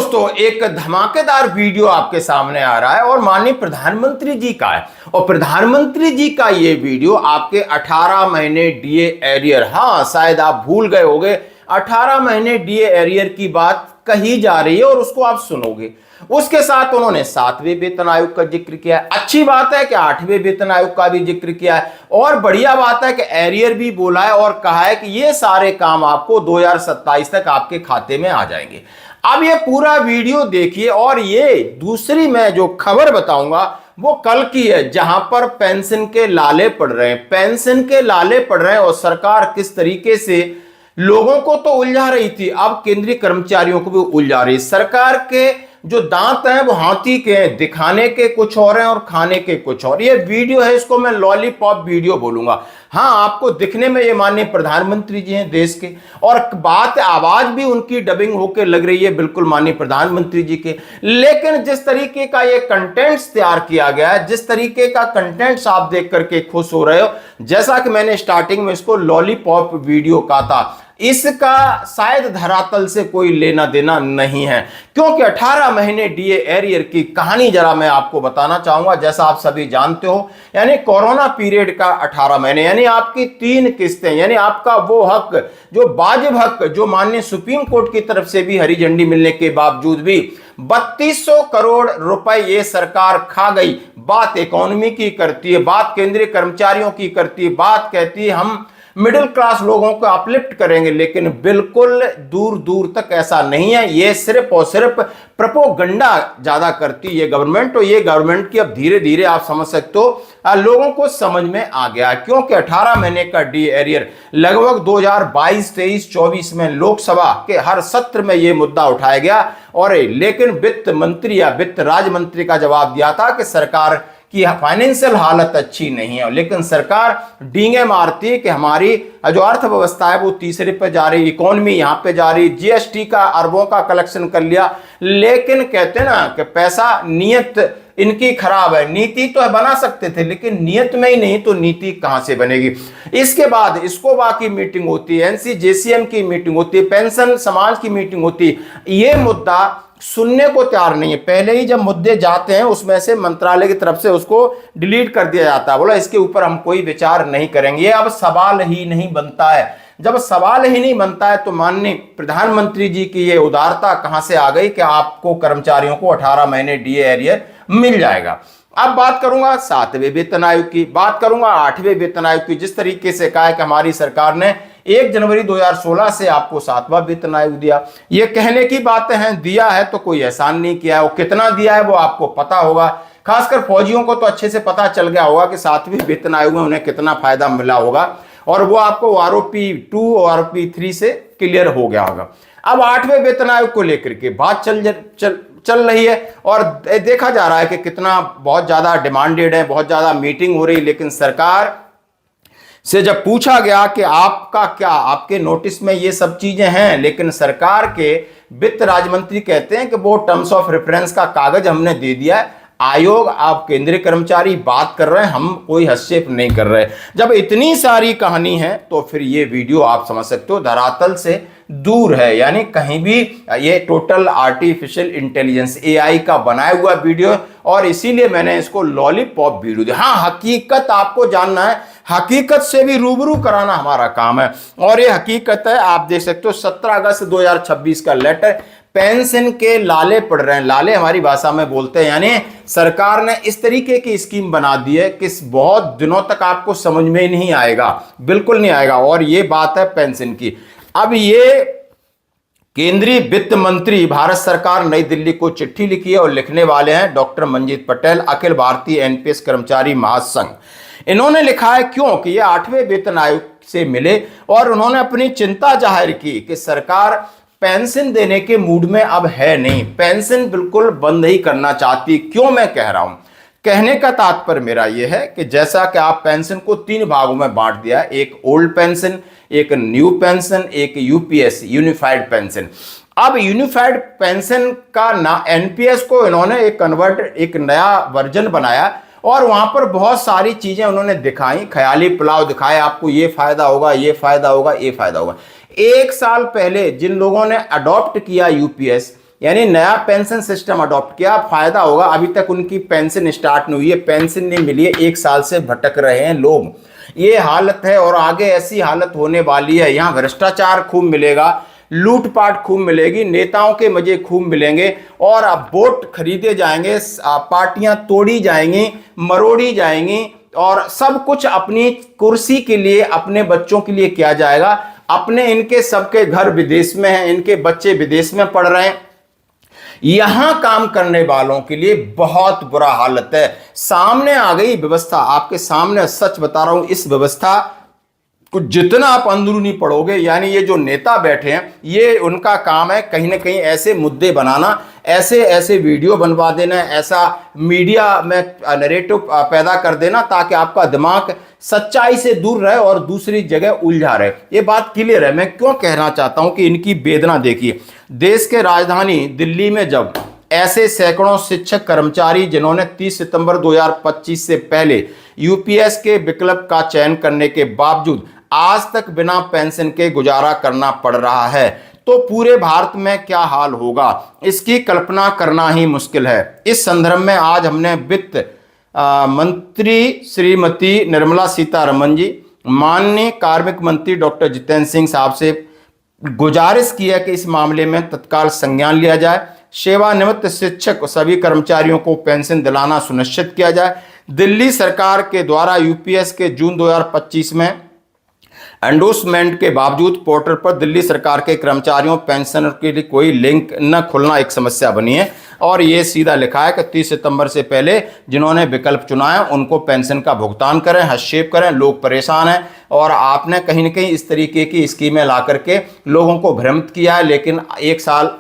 दोस्तों, एक धमाकेदार वीडियो आपके सामने आ रहा है और माननीय प्रधानमंत्री जी का है। और प्रधानमंत्री जी का ये वीडियो आपके 18 महीने डीए एरियर, हाँ शायद आप भूल गए होंगे, 18 महीने डीए एरियर की बात कही जा रही है और उसको आप सुनोगे। उसके साथ उन्होंने 7वें वेतन आयोग का जिक्र किया है। अच्छी बात है कि 8वें वेतन आयोग का भी जिक्र किया है और बढ़िया बात है कि एरियर भी बोला है और कहा है कि ये सारे काम आपको 2027 तक आपके खाते में आ जाएंगे। अब ये पूरा वीडियो देखिए और ये दूसरी मैं जो खबर बताऊंगा वो कल की है, जहां पर पेंशन के लाले पड़ रहे हैं, पेंशन के लाले पड़ रहे हैं और सरकार किस तरीके से लोगों को तो उलझा रही थी, अब केंद्रीय कर्मचारियों को भी उलझा रही। सरकार के जो दांत हैं वो हाथी के हैं, दिखाने के कुछ और हैं और खाने के कुछ और। ये वीडियो है, इसको मैं लॉलीपॉप वीडियो बोलूंगा। हाँ, आपको दिखने में ये माननीय प्रधानमंत्री जी हैं देश के, और बात आवाज भी उनकी डबिंग होकर लग रही है बिल्कुल माननीय प्रधानमंत्री जी के। लेकिन जिस तरीके का ये कंटेंट तैयार किया गया है, जिस तरीके का कंटेंट आप देख करके खुश हो रहे हो, जैसा कि मैंने स्टार्टिंग में इसको लॉलीपॉप वीडियो कहा था, इसका शायद धरातल से कोई लेना देना नहीं है। क्योंकि 18 महीने डीए एरियर की कहानी जरा मैं आपको बताना चाहूंगा। जैसा आप सभी जानते हो, यानी कोरोना पीरियड का 18 महीने, यानी आपकी 3 किस्तें, यानी आपका वो हक जो वाजिब हक जो माननीय सुप्रीम कोर्ट की तरफ से भी हरी झंडी मिलने के बावजूद भी 3200 करोड़ रुपए ये सरकार खा गई। बात इकोनॉमी की करती है, बात केंद्रीय कर्मचारियों की करती है, बात कहती है हम मिडिल क्लास लोगों को अपलिफ्ट करेंगे, लेकिन बिल्कुल दूर दूर तक ऐसा नहीं है। ये सिर्फ और सिर्फ प्रोपोगंडा ज्यादा करती है ये गवर्नमेंट, और ये गवर्नमेंट की अब धीरे धीरे आप समझ सकते हो लोगों को समझ में आ गया है। क्योंकि 18 महीने का डी एरियर लगभग 2022, 23, 24 में लोकसभा के हर सत्र में यह मुद्दा उठाया गया, और लेकिन वित्त मंत्री या वित्त राज्य मंत्री का जवाब दिया था कि सरकार कि फाइनेंशियल हालत अच्छी नहीं है। लेकिन सरकार डींगे मारती है कि हमारी जो अर्थव्यवस्था है वो तीसरे पे जा रही, इकोनॉमी यहां पे जा रही, जीएसटी का अरबों का कलेक्शन कर लिया, लेकिन कहते ना कि पैसा नीयत इनकी खराब है। नीति तो बना सकते थे लेकिन नीयत में ही नहीं, तो नीति कहां से बनेगी। इसके बाद इसकोबा की मीटिंग होती है, एनसीजेसीएम की मीटिंग होती है, पेंशन समाज की मीटिंग होती है, ये मुद्दा सुनने को तैयार नहीं है। पहले ही जब मुद्दे जाते हैं उसमें से मंत्रालय की तरफ से उसको डिलीट कर दिया जाता है, बोला इसके ऊपर हम कोई विचार नहीं करेंगे। ये अब सवाल ही नहीं बनता है। जब सवाल ही नहीं बनता है तो माननीय प्रधानमंत्री जी की ये उदारता कहां से आ गई कि आपको कर्मचारियों को 18 महीने डीए एरियर मिल जाएगा। अब बात करूंगा 7वें वेतन आयोग की, बात करूंगा 8वें वेतन आयोग की। जिस तरीके से कहा है कि हमारी सरकार ने 1 जनवरी 2016 से आपको 7वां वेतन आयोग दिया, ये कहने की बातें हैं, दिया है तो कोई एहसान नहीं किया है। वो कितना दिया है वो आपको पता होगा, खासकर फौजियों को तो अच्छे से पता चल गया होगा कि 7वें वेतन आयोग में उन्हें कितना फायदा मिला होगा, और वो आपको आरओपी 2 और आरओपी 3 से क्लियर हो गया होगा। अब 8वें वेतन आयोग को लेकर के बात चल रही है और देखा जा रहा है कि कितना बहुत ज्यादा डिमांडेड है, बहुत ज्यादा मीटिंग हो रही, लेकिन सरकार से जब पूछा गया कि आपका क्या, आपके नोटिस में ये सब चीजें हैं, लेकिन सरकार के वित्त राज्य मंत्री कहते हैं कि वो टर्म्स ऑफ रेफरेंस का कागज हमने दे दिया है, आयोग आप केंद्रीय कर्मचारी बात कर रहे हैं, हम कोई हस्तक्षेप नहीं कर रहे। जब इतनी सारी कहानी है तो फिर ये वीडियो आप समझ सकते हो धरातल से दूर है, यानी कहीं भी ये टोटल आर्टिफिशियल इंटेलिजेंस एआई का बनाया हुआ वीडियो, और इसीलिए मैंने इसको लॉलीपॉप वीडियो दिया। हाँ, हकीकत आपको जानना है, हकीकत से भी रूबरू कराना हमारा काम है, और ये हकीकत है। आप देख सकते हो 17 अगस्त 2026 का लेटर, पेंशन के लाले पड़ रहे हैं, लाले हमारी भाषा में बोलते हैं, यानी सरकार ने इस तरीके की स्कीम बना दी है कि बहुत दिनों तक आपको समझ में ही नहीं आएगा, बिल्कुल नहीं आएगा। और ये बात है पेंशन की। अब ये केंद्रीय वित्त मंत्री भारत सरकार नई दिल्ली को चिट्ठी लिखी है और लिखने वाले हैं डॉक्टर मंजीत पटेल, अखिल भारतीय एनपीएस कर्मचारी महासंघ। इन्होंने लिखा है क्योंकि ये 8वें वेतन आयोग से मिले और उन्होंने अपनी चिंता जाहिर की कि सरकार पेंशन देने के मूड में अब है नहीं, पेंशन बिल्कुल बंद ही करना चाहती। क्यों मैं कह रहा हूं, कहने का तात्पर्य मेरा यह है कि जैसा कि आप पेंशन को 3 भागों में बांट दिया, एक ओल्ड पेंशन, एक न्यू पेंशन, एक यूपीएस यूनिफाइड पेंशन। अब यूनिफाइड पेंशन का ना एनपीएस को इन्होंने एक नया वर्जन बनाया और वहां पर बहुत सारी चीजें उन्होंने दिखाई, ख्याली पुलाव दिखाए, आपको ये फायदा होगा, ये फायदा होगा, ये फायदा होगा। 1 साल पहले जिन लोगों ने अडॉप्ट किया यूपीएस, यानी नया पेंशन सिस्टम अडॉप्ट किया, फायदा होगा। अभी तक उनकी पेंशन स्टार्ट नहीं हुई है, पेंशन नहीं मिली है, 1 साल से भटक रहे हैं लोग। ये हालत है और आगे ऐसी हालत होने वाली है। यहाँ भ्रष्टाचार खूब मिलेगा, लूटपाट खूब मिलेगी, नेताओं के मजे खूब मिलेंगे और अब वोट खरीदे जाएंगे, पार्टियां तोड़ी जाएंगी, मरोड़ी जाएंगी और सब कुछ अपनी कुर्सी के लिए, अपने बच्चों के लिए किया जाएगा। अपने इनके सबके घर विदेश में हैं, इनके बच्चे विदेश में पढ़ रहे हैं, यहां काम करने वालों के लिए बहुत बुरा हालत है। सामने आ गई व्यवस्था, आपके सामने सच बता रहा हूं, इस व्यवस्था को जितना आप अंदरूनी पढ़ोगे, यानी ये जो नेता बैठे हैं, ये उनका काम है कहीं ना कहीं ऐसे मुद्दे बनाना, ऐसे ऐसे वीडियो बनवा देना, ऐसा मीडिया में नैरेटिव पैदा कर देना ताकि आपका दिमाग सच्चाई से दूर रहे और दूसरी जगह उलझा रहे। ये बात क्लियर है। मैं क्यों कहना चाहता हूं कि इनकी वेदना देखिए। देश के राजधानी दिल्ली में जब ऐसे सैकड़ों शिक्षक कर्मचारी जिन्होंने 30 सितंबर 2025 से पहले यूपीएस के विकल्प का चयन करने के बावजूद आज तक बिना पेंशन के गुजारा करना पड़ रहा है, तो पूरे भारत में क्या हाल होगा, इसकी कल्पना करना ही मुश्किल है। इस संदर्भ में आज हमने वित्त मंत्री श्रीमती निर्मला सीतारमण जी, माननीय कार्मिक मंत्री डॉक्टर जितेंद्र सिंह साहब से गुजारिश की है कि इस मामले में तत्काल संज्ञान लिया जाए, सेवानिवृत्त शिक्षक और सभी कर्मचारियों को पेंशन दिलाना सुनिश्चित किया जाए। दिल्ली सरकार के द्वारा यूपीएस के जून 2025 में एंडोर्समेंट के बावजूद पोर्टल पर दिल्ली सरकार के कर्मचारियों पेंशन के लिए कोई लिंक न खुलना एक समस्या बनी है और ये सीधा लिखा है कि 30 सितंबर से पहले जिन्होंने विकल्प चुना है उनको पेंशन का भुगतान करें, हस्तक्षेप करें। लोग परेशान हैं और आपने कहीं ना कहीं इस तरीके की स्कीमें ला करके लोगों को भ्रमित किया है, लेकिन 1 साल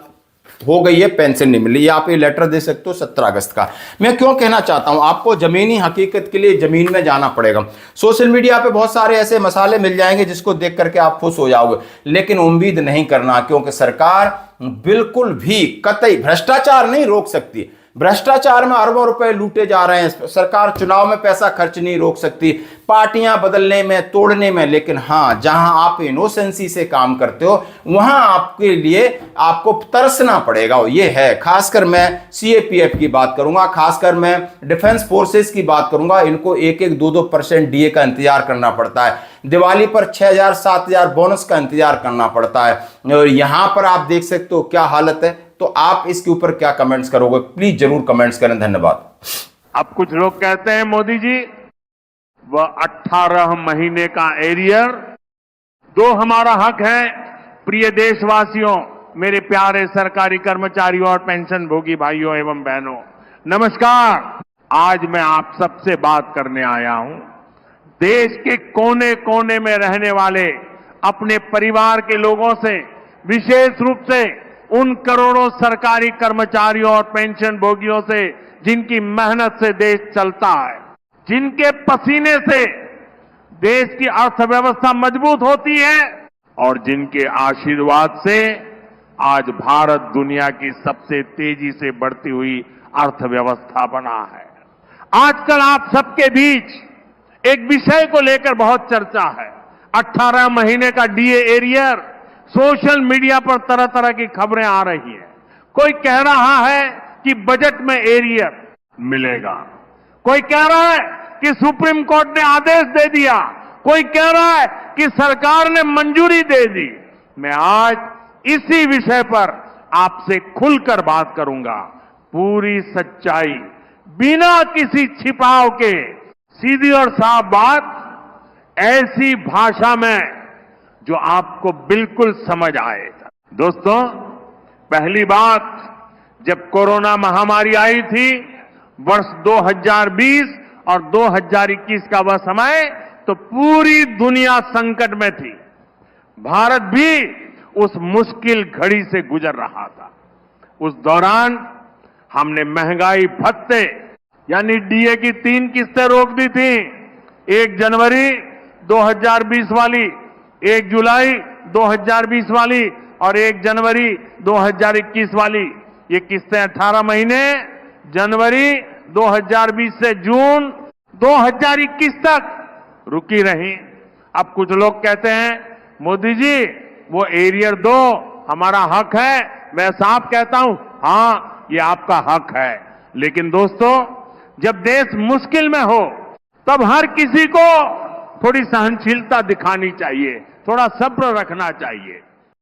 हो गई है, पेंशन नहीं मिली। आप ये लेटर दे सकते हो 17 अगस्त का। मैं क्यों कहना चाहता हूं, आपको जमीनी हकीकत के लिए जमीन में जाना पड़ेगा। सोशल मीडिया पे बहुत सारे ऐसे मसाले मिल जाएंगे जिसको देख करके आप खुश हो जाओगे, लेकिन उम्मीद नहीं करना, क्योंकि सरकार बिल्कुल भी कतई भ्रष्टाचार नहीं रोक सकती। भ्रष्टाचार में अरबों रुपए लूटे जा रहे हैं, सरकार चुनाव में पैसा खर्च नहीं रोक सकती, पार्टियां बदलने में, तोड़ने में, लेकिन हां, जहां आप इनोसेंसी से काम करते हो वहां आपके लिए आपको तरसना पड़ेगा। ये है, खासकर मैं सीएपीएफ की बात करूंगा, खासकर मैं डिफेंस फोर्सेस की बात करूंगा। इनको 1-1, 2-2% डीए का इंतजार करना पड़ता है, दिवाली पर 6,000, 7,000 बोनस का इंतजार करना पड़ता है और यहां पर आप देख सकते हो क्या हालत है। तो आप इसके ऊपर क्या कमेंट्स करोगे, प्लीज जरूर कमेंट्स करें। धन्यवाद। अब कुछ लोग कहते हैं मोदी जी वह 18 महीने का एरियर दो हमारा हक है। प्रिय देशवासियों, मेरे प्यारे सरकारी कर्मचारियों और पेंशन भोगी भाइयों एवं बहनों, नमस्कार। आज मैं आप सबसे बात करने आया हूं। देश के कोने कोने में रहने वाले अपने परिवार के लोगों से, विशेष रूप से उन करोड़ों सरकारी कर्मचारियों और पेंशन भोगियों से जिनकी मेहनत से देश चलता है, जिनके पसीने से देश की अर्थव्यवस्था मजबूत होती है और जिनके आशीर्वाद से आज भारत दुनिया की सबसे तेजी से बढ़ती हुई अर्थव्यवस्था बना है। आजकल आप सबके बीच एक विषय को लेकर बहुत चर्चा है। 18 महीने का डीए एरियर, सोशल मीडिया पर तरह तरह की खबरें आ रही हैं। कोई कह रहा है कि बजट में एरियर मिलेगा, कोई कह रहा है कि सुप्रीम कोर्ट ने आदेश दे दिया, कोई कह रहा है कि सरकार ने मंजूरी दे दी। मैं आज इसी विषय पर आपसे खुलकर बात करूंगा, पूरी सच्चाई, बिना किसी छिपाव के, सीधी और साफ बात, ऐसी भाषा में जो आपको बिल्कुल समझ आए। दोस्तों, पहली बात जब कोरोना महामारी आई थी वर्ष 2020 और 2021 का वह समय, तो पूरी दुनिया संकट में थी। भारत भी उस मुश्किल घड़ी से गुजर रहा था। उस दौरान हमने महंगाई भत्ते यानी डीए की 3 किस्तें रोक दी थी। 1 जनवरी 2020 वाली, 1 जुलाई 2020 वाली और 1 जनवरी 2021 वाली। ये किस्तें 18 महीने, जनवरी 2020 से जून 2021 तक रुकी रही। अब कुछ लोग कहते हैं मोदी जी वो एरियर दो, हमारा हक है। मैं साफ कहता हूं, हाँ, ये आपका हक है। लेकिन दोस्तों, जब देश मुश्किल में हो तब हर किसी को थोड़ी सहनशीलता दिखानी चाहिए, थोड़ा सब्र रखना चाहिए।